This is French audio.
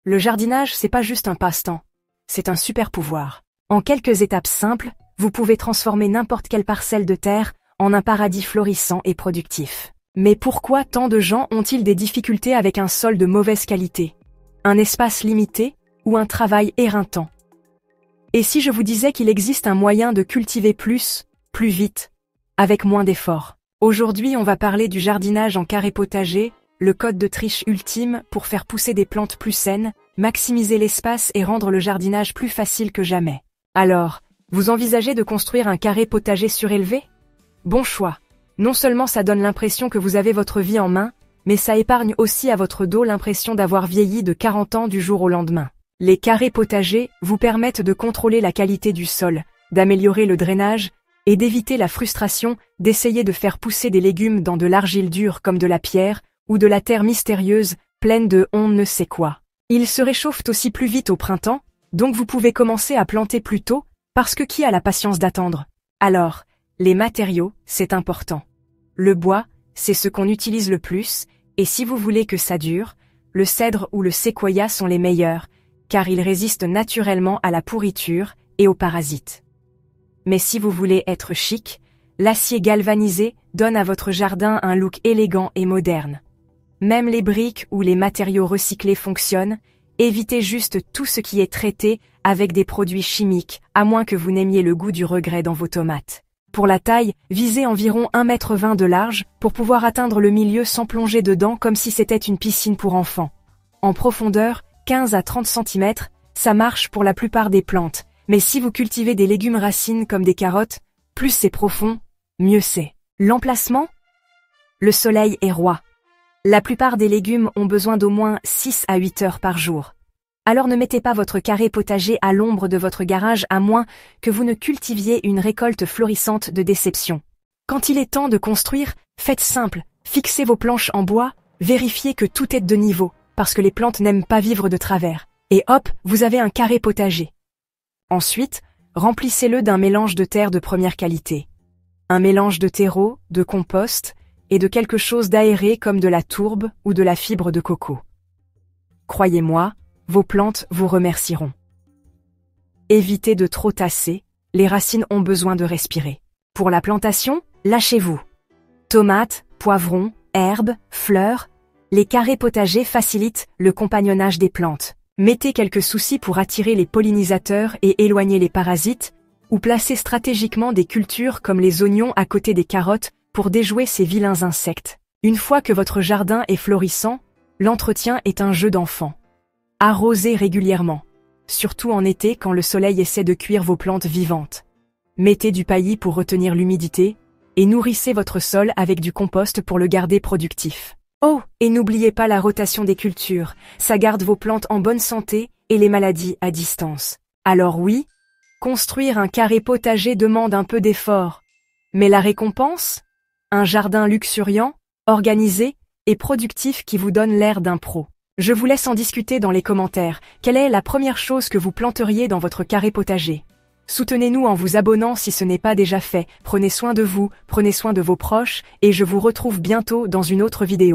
Le jardinage, c'est pas juste un passe-temps. C'est un super pouvoir. En quelques étapes simples, vous pouvez transformer n'importe quelle parcelle de terre en un paradis florissant et productif. Mais pourquoi tant de gens ont-ils des difficultés avec un sol de mauvaise qualité, un espace limité ou un travail éreintant? Et si je vous disais qu'il existe un moyen de cultiver plus vite, avec moins d'efforts? Aujourd'hui, on va parler du jardinage en carré potager, le code de triche ultime pour faire pousser des plantes plus saines, maximiser l'espace et rendre le jardinage plus facile que jamais. Alors, vous envisagez de construire un carré potager surélevé? Bon choix. Non seulement ça donne l'impression que vous avez votre vie en main, mais ça épargne aussi à votre dos l'impression d'avoir vieilli de 40 ans du jour au lendemain. Les carrés potagers vous permettent de contrôler la qualité du sol, d'améliorer le drainage et d'éviter la frustration d'essayer de faire pousser des légumes dans de l'argile dure comme de la pierre ou de la terre mystérieuse pleine de on ne sait quoi. Ils se réchauffent aussi plus vite au printemps, donc vous pouvez commencer à planter plus tôt, parce que qui a la patience d'attendre? Alors, les matériaux, c'est important. Le bois, c'est ce qu'on utilise le plus, et si vous voulez que ça dure, le cèdre ou le séquoia sont les meilleurs, car ils résistent naturellement à la pourriture et aux parasites. Mais si vous voulez être chic, l'acier galvanisé donne à votre jardin un look élégant et moderne. Même les briques ou les matériaux recyclés fonctionnent, évitez juste tout ce qui est traité avec des produits chimiques, à moins que vous n'aimiez le goût du regret dans vos tomates. Pour la taille, visez environ 1,20 m de large pour pouvoir atteindre le milieu sans plonger dedans comme si c'était une piscine pour enfants. En profondeur, 15 à 30 cm, ça marche pour la plupart des plantes, mais si vous cultivez des légumes racines comme des carottes, plus c'est profond, mieux c'est. L'emplacement? Le soleil est roi. La plupart des légumes ont besoin d'au moins 6 à 8 heures par jour. Alors ne mettez pas votre carré potager à l'ombre de votre garage à moins que vous ne cultiviez une récolte florissante de déception. Quand il est temps de construire, faites simple, fixez vos planches en bois, vérifiez que tout est de niveau, parce que les plantes n'aiment pas vivre de travers. Et hop, vous avez un carré potager. Ensuite, remplissez-le d'un mélange de terre de première qualité. Un mélange de terreau, de compost et de quelque chose d'aéré comme de la tourbe ou de la fibre de coco. Croyez-moi, vos plantes vous remercieront. Évitez de trop tasser, les racines ont besoin de respirer. Pour la plantation, lâchez-vous. Tomates, poivrons, herbes, fleurs, les carrés potagers facilitent le compagnonnage des plantes. Mettez quelques soucis pour attirer les pollinisateurs et éloigner les parasites, ou placez stratégiquement des cultures comme les oignons à côté des carottes pour déjouer ces vilains insectes. Une fois que votre jardin est florissant, l'entretien est un jeu d'enfant. Arrosez régulièrement, surtout en été quand le soleil essaie de cuire vos plantes vivantes. Mettez du paillis pour retenir l'humidité, et nourrissez votre sol avec du compost pour le garder productif. Oh, et n'oubliez pas la rotation des cultures, ça garde vos plantes en bonne santé et les maladies à distance. Alors oui, construire un carré potager demande un peu d'effort. Mais la récompense? Un jardin luxuriant, organisé et productif qui vous donne l'air d'un pro. Je vous laisse en discuter dans les commentaires. Quelle est la première chose que vous planteriez dans votre carré potager? Soutenez-nous en vous abonnant si ce n'est pas déjà fait. Prenez soin de vous, prenez soin de vos proches, et je vous retrouve bientôt dans une autre vidéo.